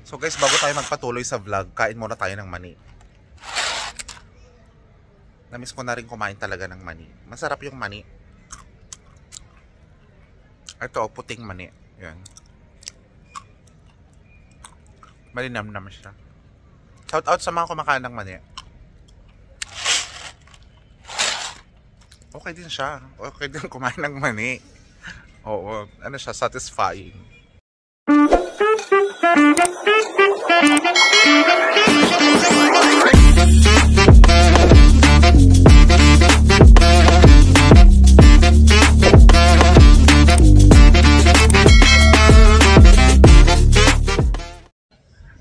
So guys, bago tayo magpatuloy sa vlog, kain muna tayo ng mani. Namiss ko na rin kumain talaga ng mani. Masarap yung mani. Ito, puting mani. Yan. Malinamnam siya. Shout out sa mga kumakain ng mani. Okay din siya. Okay din kumain ng mani. Oo, ano siya, satisfying.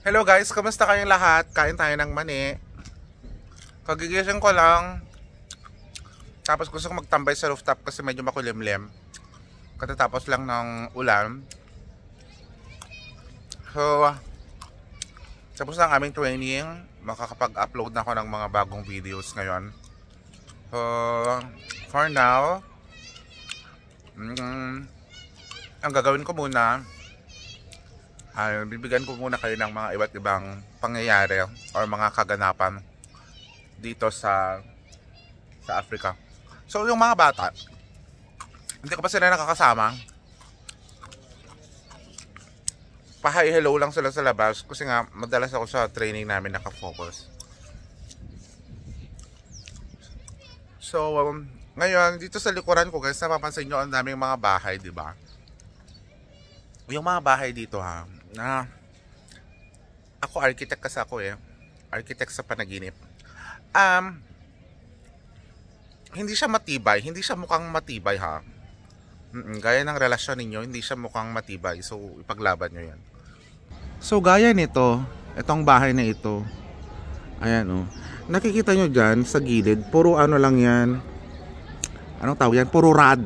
Hello guys, kamusta kayong lahat? Kain tayo ng mani. Kagigising ko lang. Tapos gusto ko magtambay sa rooftop kasi medyo makulimlim. Katatapos lang ng ulan. So, tapos na ang aming training. Makakapag-upload na ako ng mga bagong videos ngayon. So, for now, ang gagawin ko muna ay bibigyan ko muna kayo ng mga iba't ibang pangyayari or mga kaganapan dito sa Africa. So yung mga bata, hindi ko pa sila nakakasama. Pa-hi hello lang sila sa labas kasi nga madalas ako sa training namin nakafocus. So ngayon dito sa likuran ko guys, napapansin nyo ang daming mga bahay, di ba? Yung mga bahay dito ha, na ako architect kasi ako architect sa panaginip. Hindi siya matibay, hindi siya mukhang matibay ha. Gaya ng relasyon ninyo, hindi siya mukhang matibay. So ipaglaban nyo yan. So gaya nito, itong bahay na ito, ayan oh, nakikita nyo dyan sa gilid, puro ano lang yan, anong tawag yan, puro rad.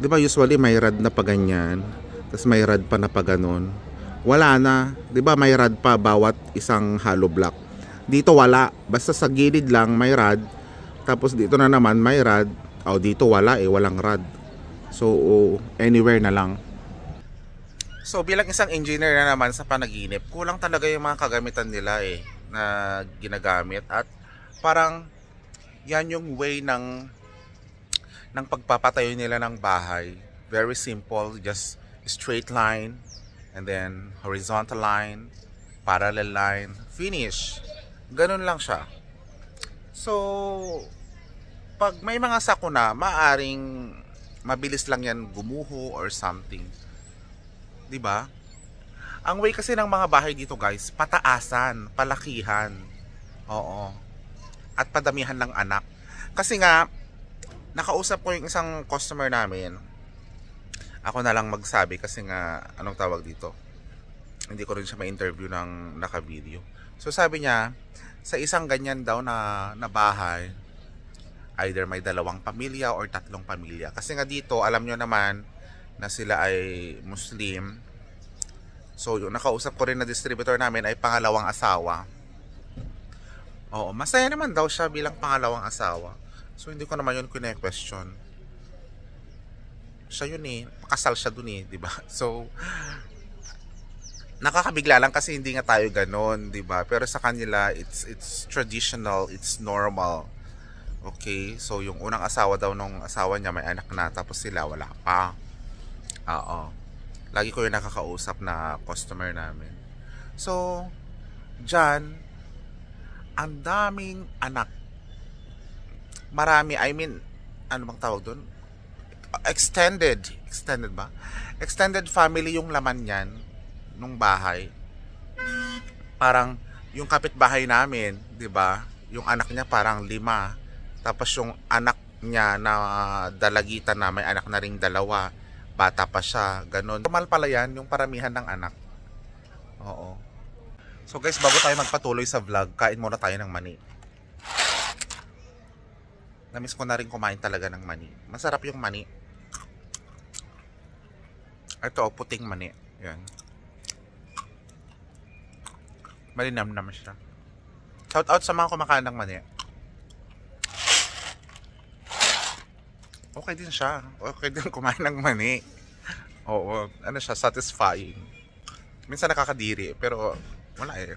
Diba usually may rad na pa ganyan, tapos may rad pa na pa ganon. Wala na, diba may rad pa bawat isang hollow block. Dito wala, basta sa gilid lang may rad. Tapos dito na naman may rad. O dito wala walang rad. So anywhere na lang. So bilang isang engineer na naman sa panaginip, kulang talaga yung mga kagamitan nila na ginagamit. At parang yan yung way ng pagpapatayo nila ng bahay. Very simple, just straight line and then horizontal line, parallel line, finish. Ganun lang siya. So, pag may mga sakuna, maaring mabilis lang yan gumuho or something. 'Di ba? Ang way kasi ng mga bahay dito, guys, pataasan, palakihan. Oo. At padamihan ng anak. Kasi nga nakausap ko yung isang customer namin. Ako na lang magsabi kasi nga anong tawag dito. Hindi ko rin siya ma-interview ng naka-video. So sabi niya, sa isang ganyan daw na bahay, either may 2 pamilya or 3 pamilya. Kasi nga dito, alam nyo naman na sila ay Muslim. So yung nakausap ko rin na distributor namin ay pangalawang asawa. Oo, masaya naman daw siya bilang pangalawang asawa. So hindi ko naman yun kine-question. Siya yun pakasal siya dun diba? So nakakabigla lang kasi hindi nga tayo ganon, 'di ba? Pero sa kanila it's traditional, it's normal. Okay? So yung unang asawa daw nung asawa niya may anak na, tapos sila wala pa. Oo. Lagi ko yung nakakausap na customer namin. So diyan ang daming anak. Marami, I mean, ano bang tawag doon? Extended ba? Extended family yung laman niyan nung bahay. Parang yung kapitbahay namin, 'di ba? Yung anak niya parang 5. Tapos yung anak niya na dalagitan na may anak na ring 2. Bata pa siya, ganun. Normal pala 'yan yung paramihan ng anak. Oo. So guys, bago tayo magpatuloy sa vlog, kain muna tayo ng mani. Namiss ko na rin kumain talaga ng mani. Masarap yung mani. Ito, puting mani. Yan. Malinamnam siya. Shout out sa mga kumakain ng mani. Okay din siya. Okay din kumain ng mani. Oo, ano siya, satisfying. Minsan nakakadiri, pero wala eh.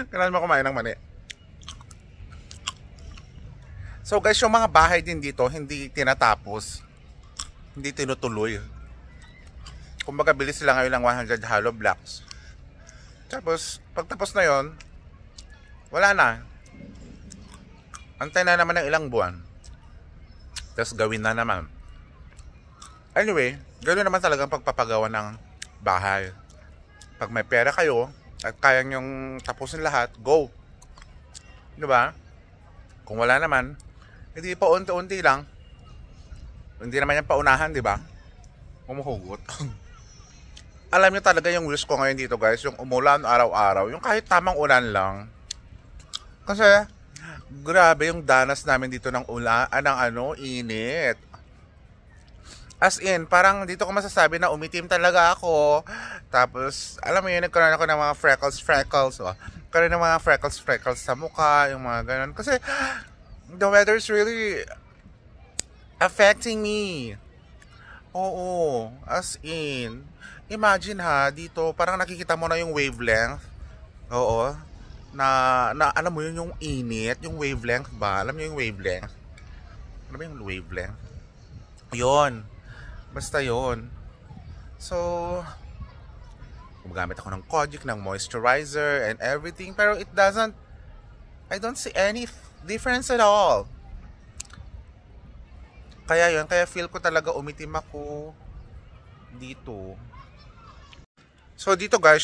Kailangan mo kumain ng mani. So guys, yung mga bahay din dito, hindi tinatapos. Hindi tinutuloy. Kumbaga, bilis sila ngayon ng 100 hollow blocks. Tapos, pagtapos na yon, wala na. Antay na naman ng ilang buwan. Tapos gawin na naman. Anyway, ganoon naman talagang pagpapagawa ng bahay. Pag may pera kayo, at kaya nyong tapusin lahat, go. Diba? Kung wala naman, hindi pa unti-unti lang. Hindi naman yan paunahan, diba? Umuhugot. Alam nyo talaga yung wish ko ngayon dito guys, yung umulan araw-araw, yung kahit tamang ulan lang. Kasi, grabe yung danas namin dito ng ulan, init. As in, parang dito ko masasabi na umitim talaga ako. Tapos, alam mo yun, nagkaroon ako ng mga freckles. Oh. Nagkaroon ng mga freckles sa mukha, yung mga ganun. Kasi, the weather is really affecting me. Oo, as in, imagine ha, dito, parang nakikita mo na yung wavelength. Oo, na alam mo yun, yung init, yung wavelength ba? Alam mo yung wavelength? Ano ba yung wavelength? Yun. Basta yun. So, gumagamit ako ng Kojic, ng moisturizer and everything, pero I don't see any difference at all. Kaya yun, kaya feel ko talaga umitim ako dito. So dito guys,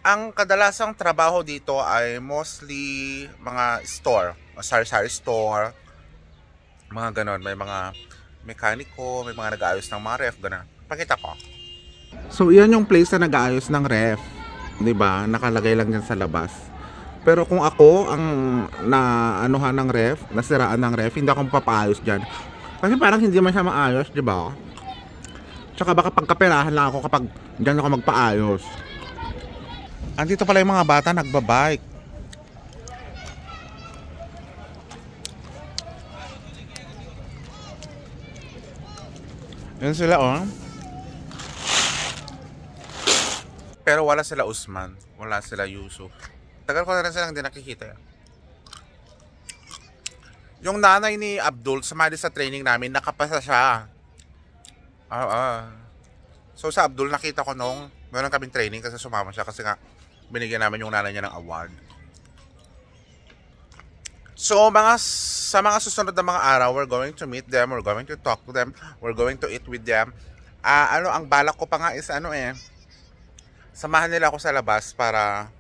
ang kadalasang trabaho dito ay mostly mga store, sari-sari store, mga ganon, may mga mekaniko, may mga nag-aayos ng mga ref, gano'n. Pakita ko. So, iyan yung place na nag-aayos ng ref. 'Di ba? Nakalagay lang dyan sa labas. Pero kung ako ang naanuhan ng ref, nasiraan ng ref, hindi ako mapapaayos dyan. Kasi parang hindi man siya maayos, 'di ba? Tsaka baka pagkaperahan lang ako kapag dyan ako magpaayos. Andito pala yung mga bata nagbabike. Yan sila oh. Pero wala sila Usman, wala sila Yusuf. Tagal ko na rin silang hindi nakikita. Yung nanay ni Abdul, sumali sa training namin, nakapasa siya. So sa Abdul nakita ko nung meron kaming training kasi sumama siya kasi nga binigyan namin yung nanay niya ng award. So, sa mga susunod na mga araw, we're going to meet them, we're going to talk to them, we're going to eat with them. Ang balak ko pa nga is samahan nila ako sa labas para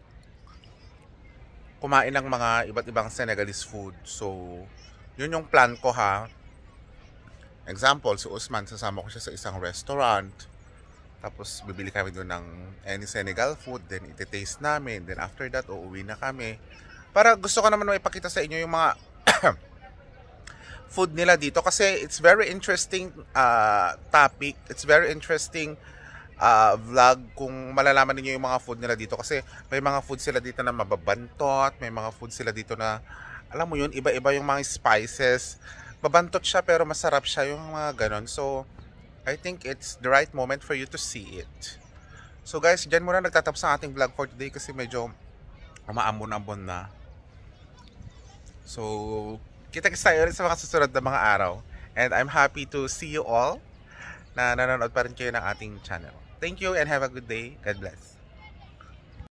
kumain ng mga iba't ibang Senegalese food. So, yun yung plan ko ha. Example, si Usman, sasama ko siya sa isang restaurant. Tapos, bibili kami doon ng any Senegal food, then iti-taste namin. Then after that, uuwi na kami. Para gusto ko naman maipakita sa inyo yung mga food nila dito kasi it's very interesting topic. It's very interesting vlog kung malalaman niyo yung mga food nila dito kasi may mga food sila dito na mababantot, may mga food sila dito na alam mo yun, iba-iba yung mga spices. Babantot siya pero masarap siya yung mga ganon. So, I think it's the right moment for you to see it. So guys, dyan muna nagtatapos ang ating vlog for today kasi medyo umaambon-ambon na. So, kita-kits tayo ulit sa mga susunod na mga araw. And I'm happy to see you all na nanonood pa rin kayo ng ating channel. Thank you and have a good day. God bless.